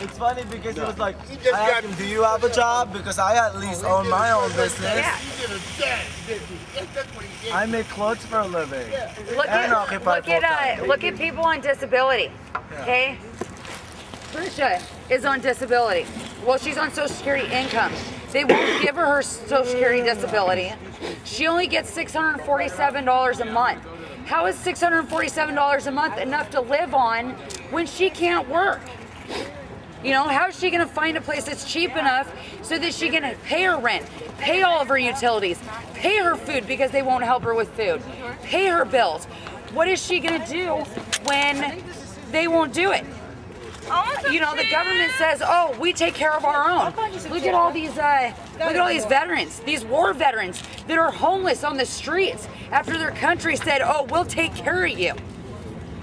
It's funny because it was like, I asked him, do you have a job? Because I at least own my own business. Yeah. I make clothes for a living. Look at people on disability, okay? Trisha is on disability. Well, she's on Social Security income. They won't give her Social Security disability. She only gets $647 a month. How is $647 a month enough to live on when she can't work? You know, how is she going to find a place that's cheap enough so that she can pay her rent, pay all of her utilities, pay her food because they won't help her with food, pay her bills? What is she going to do when they won't do it? You know, the government says, "Oh, we take care of our own." Look at all these veterans, these war veterans that are homeless on the streets after their country said, "Oh, we'll take care of you.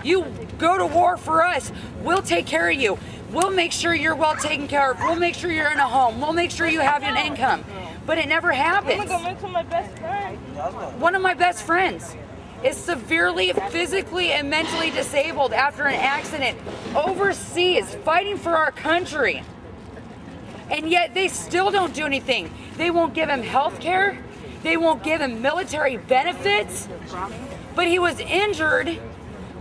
You go to war for us. We'll take care of you. We'll make sure you're well taken care of. We'll make sure you're in a home. We'll make sure you have an income." But it never happens. One of my best friends is severely physically and mentally disabled after an accident overseas fighting for our country. And yet they still don't do anything. They won't give him health care. They won't give him military benefits. But he was injured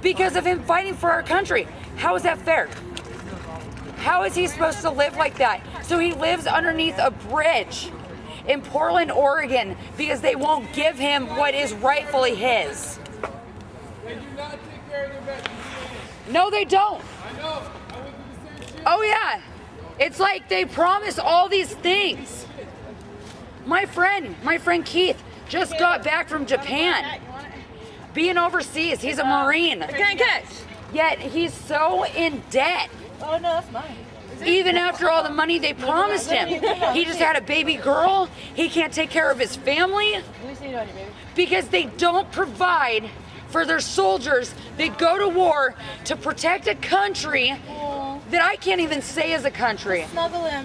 because of him fighting for our country. How is that fair? How is he supposed to live like that? So he lives underneath a bridge in Portland, Oregon, because they won't give him what is rightfully his. They do not take care of their veterans. No, they don't. I know. I went through the same shit. Oh yeah. It's like they promise all these things. My friend Keith just got back from Japan. Being overseas, he's a Marine. Yet he's so in debt. Oh no, that's mine. Even after all the money they promised him. He just had a baby girl. He can't take care of his family because they don't provide for their soldiers that go to war to protect a country that I can't even say is a country.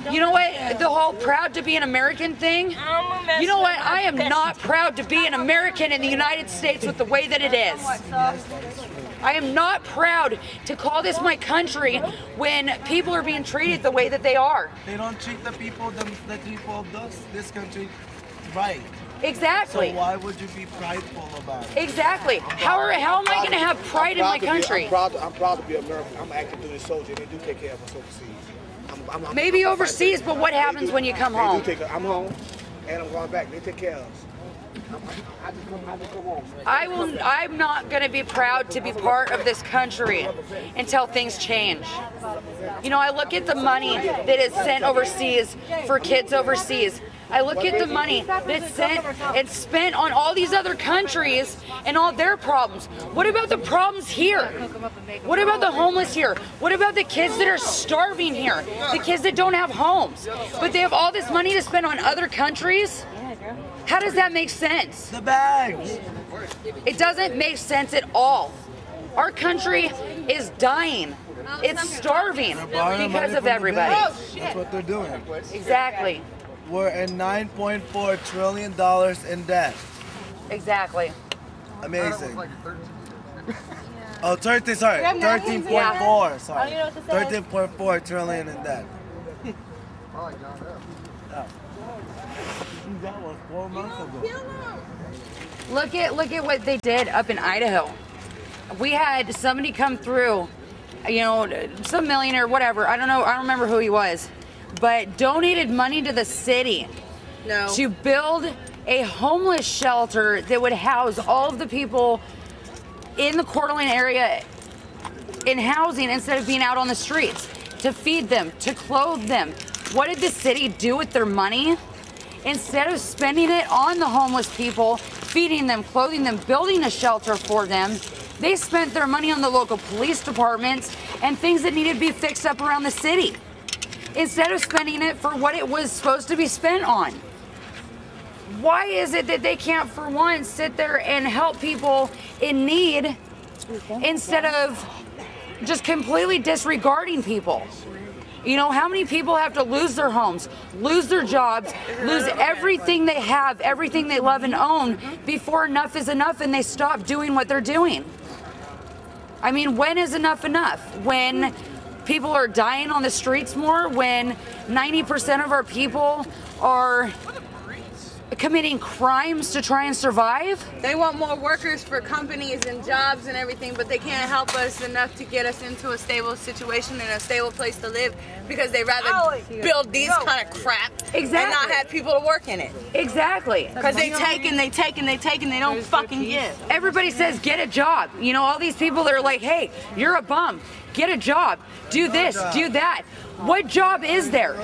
You know what? The whole proud to be an American thing. You know what? I am not proud to be an American in the United States with the way that it is. I am not proud to call this my country when people are being treated the way that they are. They don't treat the people of this country right. Exactly. So why would you be prideful about it? Exactly. How am I going to have pride in my country? I'm proud to be American. I'm an active duty soldier, and they do take care of us overseas. Maybe overseas, but what happens when you come home? I'm home, and I'm going back. They take care of us. I just come home. I'm not going to be proud to be part of this country until things change. You know, I look at the money that is sent overseas for kids overseas. I look at the money that's sent and spent on all these other countries and all their problems. What about the problems here? What about the homeless here? What about the kids that are starving here? The kids that don't have homes, but they have all this money to spend on other countries? How does that make sense? The bags. It doesn't make sense at all. Our country is dying. It's starving because of everybody. That's what they're doing. Exactly. We're at $9.4 trillion in debt. Exactly. Amazing. Oh, 13.4, sorry. 13.4 trillion in debt. That was 4 months ago. Look at what they did up in Idaho. We had somebody come through, you know, some millionaire, whatever. I don't know. I don't remember who he was, but donated money to the city to build a homeless shelter that would house all of the people in the Coeur d'Alene area in housing instead of being out on the streets, to feed them, to clothe them. What did the city do with their money? Instead of spending it on the homeless people, feeding them, clothing them, building a shelter for them, they spent their money on the local police departments and things that needed to be fixed up around the city, instead of spending it for what it was supposed to be spent on. Why is it that they can't, for once, sit there and help people in need instead of just completely disregarding people? You know, how many people have to lose their homes, lose their jobs, lose everything they have, everything they love and own before enough is enough and they stop doing what they're doing? I mean, when is enough enough? When people are dying on the streets more when 90% of our people are committing crimes to try and survive? They want more workers for companies and jobs and everything, but they can't help us enough to get us into a stable situation and a stable place to live because they rather build these kind of crap and not have people to work in it. Exactly. Because they take and they take and they take and they don't fucking give. Everybody says get a job. You know, all these people that are like, hey, you're a bum. Get a job. Do this, do that. What job is there?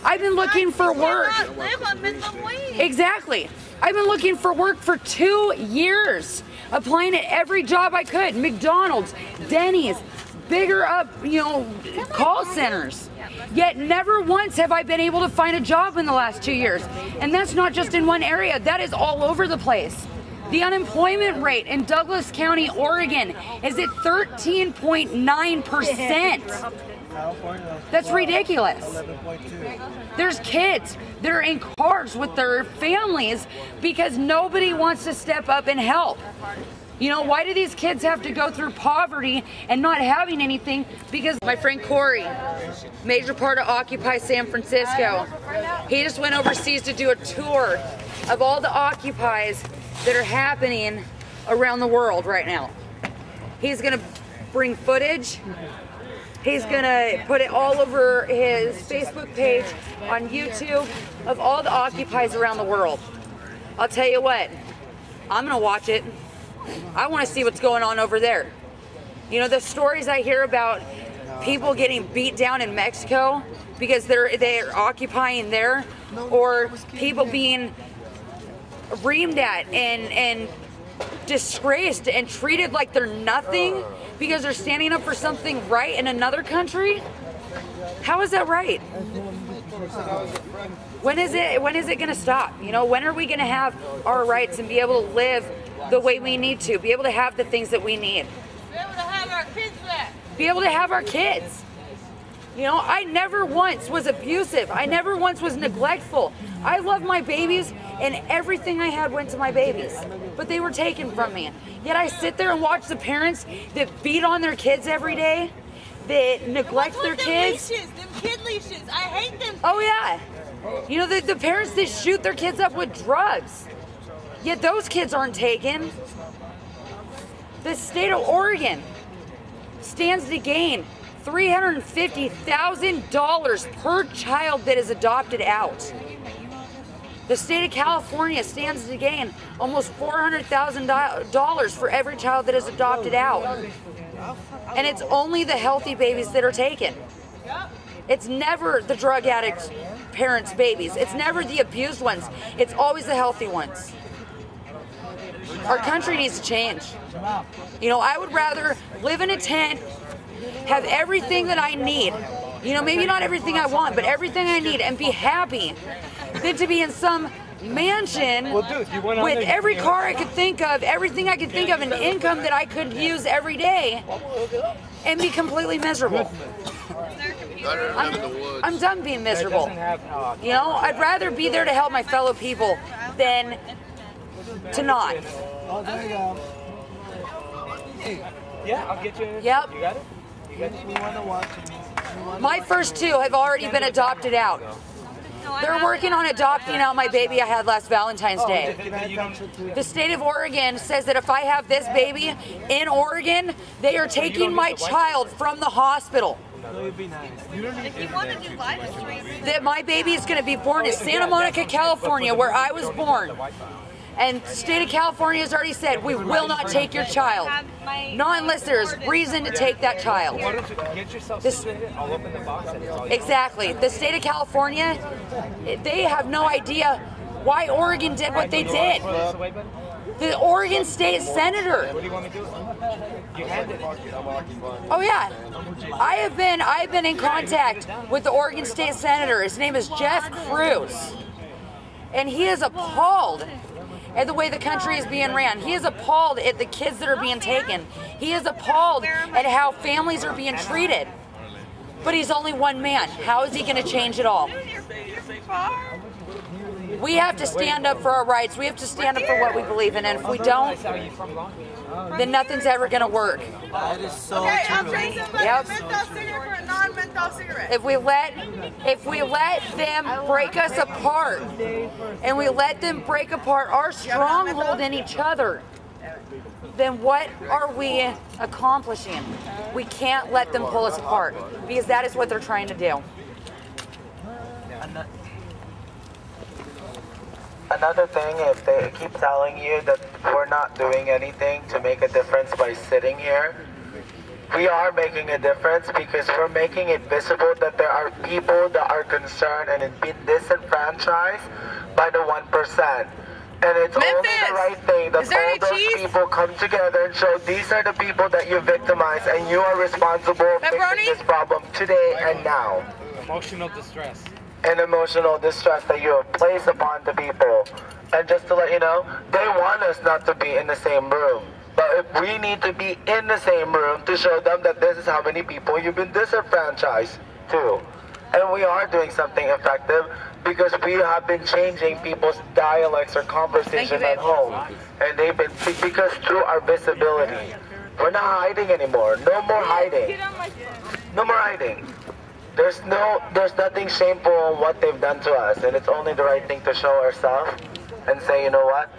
I've been looking for work. Live on minimum wage. Exactly. I've been looking for work for 2 years, applying at every job I could. McDonald's, Denny's, bigger up, you know, call centers. Yet never once have I been able to find a job in the last 2 years. And that's not just in one area. That is all over the place. The unemployment rate in Douglas County, Oregon is at 13.9%. That's ridiculous. There's kids that are in cars with their families because nobody wants to step up and help. You know, why do these kids have to go through poverty and not having anything? Because my friend Corey, major part of Occupy San Francisco, he just went overseas to do a tour of all the Occupies that are happening around the world right now. He's gonna bring footage. He's gonna put it all over his Facebook page, on YouTube, of all the Occupies around the world. I'll tell you what, I'm gonna watch it. I wanna see what's going on over there. You know, the stories I hear about people getting beat down in Mexico because they're occupying there, or people being reamed at and disgraced and treated like they're nothing because they're standing up for something right in another country. How is that right? When is it going to stop? You know, when are we going to have our rights and be able to live the way we need to, be able to have the things that we need, Be able to have our kids back. be able to have our kids? You know, I never once was abusive. I never once was neglectful. I love my babies, and everything I had went to my babies, but they were taken from me. Yet I sit there and watch the parents that beat on their kids every day, that neglect their kids. Them kid leashes. I hate them. Oh yeah. You know, the parents that shoot their kids up with drugs, yet those kids aren't taken. The state of Oregon stands to gain $350,000 per child that is adopted out. The state of California stands to gain almost $400,000 for every child that is adopted out. And it's only the healthy babies that are taken. It's never the drug addicts' parents' babies. It's never the abused ones. It's always the healthy ones. Our country needs to change. You know, I would rather live in a tent, have everything that I need, you know, maybe not everything I want, but everything I need, and be happy, than to be in some mansion with every car I could think of, everything I could think of, an income that I could use every day, and be completely miserable. I'm done being miserable. You know, I'd rather be there to help my fellow people than to not. Oh, there you go. Yeah, I'll get you in. Yep. You got it? We want to watch it. My first two have already been adopted out. They're working on adopting out my baby I had last Valentine's Day. The state of Oregon says that if I have this baby in Oregon, they are taking my child from the hospital. That my baby is going to be born in Santa Monica, California, where I was born. And the state of California has already said, we will not take your child. Not unless there's reason to take that child. Exactly. The state of California, they have no idea why Oregon did what they did. The Oregon State Senator. Oh yeah. I've been in contact with the Oregon State Senator. His name is Jeff Cruz. And he is appalled at the way the country is being ran. He is appalled at the kids that are being taken. He is appalled at how families are being treated. But he's only one man. How is he going to change it all? We have to stand up for our rights. We have to stand up for what we believe in. And if we don't, then nothing's ever going to work. That is so Okay, I'll true. trade somebody Yep. a menthol cigarette for non-menthol cigarette. If we let them break us apart, and we let them break apart our stronghold in each other, then what are we accomplishing? We can't let them pull us apart, because that is what they're trying to do. Another thing, if they keep telling you that we're not doing anything to make a difference by sitting here, we are making a difference because we're making it visible that there are people that are concerned and have been disenfranchised by the 1%. And it's only the right thing that all those people come together and show these are the people that you victimize and you are responsible for fixing this problem today and now. Emotional distress. And emotional distress that you have placed upon the people. And just to let you know, they want us not to be in the same room. But if we need to be in the same room to show them that this is how many people you've been disenfranchised to. And we are doing something effective because we have been changing people's dialects or conversation at home. And they've been, because through our visibility. We're not hiding anymore. No more hiding. No more hiding. There's nothing shameful in what they've done to us, and it's only the right thing to show ourselves and say, you know what?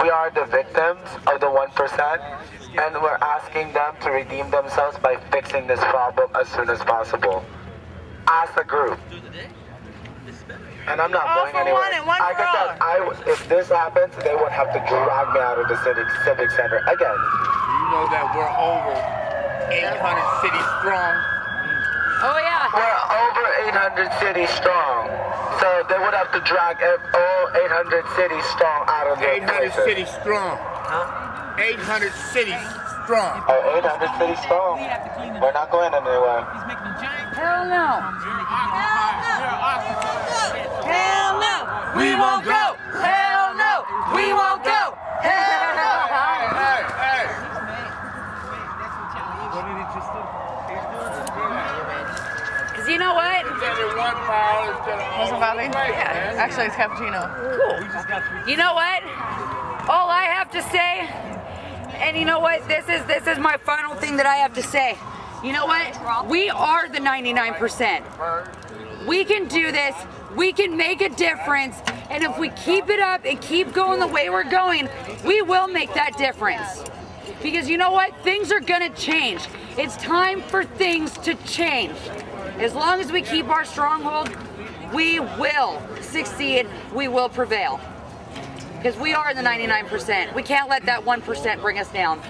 We are the victims of the 1%, and we're asking them to redeem themselves by fixing this problem as soon as possible. As a group. And I'm not going anywhere. Like I said, if this happens, they would have to drag me out of the civic center again. You know that we're over 800 cities strong. Oh yeah. We're over 800 cities strong. So they would have to drag all 800 cities strong out of their 800 cities strong. Huh? 800 cities strong. Oh, 800 cities strong. We're not going anywhere. Hell no. Hell no. We won't go. Hell no. We won't go. Hell no. Hey. Because you know what? Wasn't bothering? Yeah, actually it's cappuccino. Cool. You know what? All I have to say, and you know what? This is my final thing that I have to say. You know what? We are the 99%. We can do this. We can make a difference. And if we keep it up and keep going the way we're going, we will make that difference. Because you know what? Things are gonna change. It's time for things to change. As long as we keep our stronghold, we will succeed, we will prevail. Because we are the 99%. We can't let that 1% bring us down.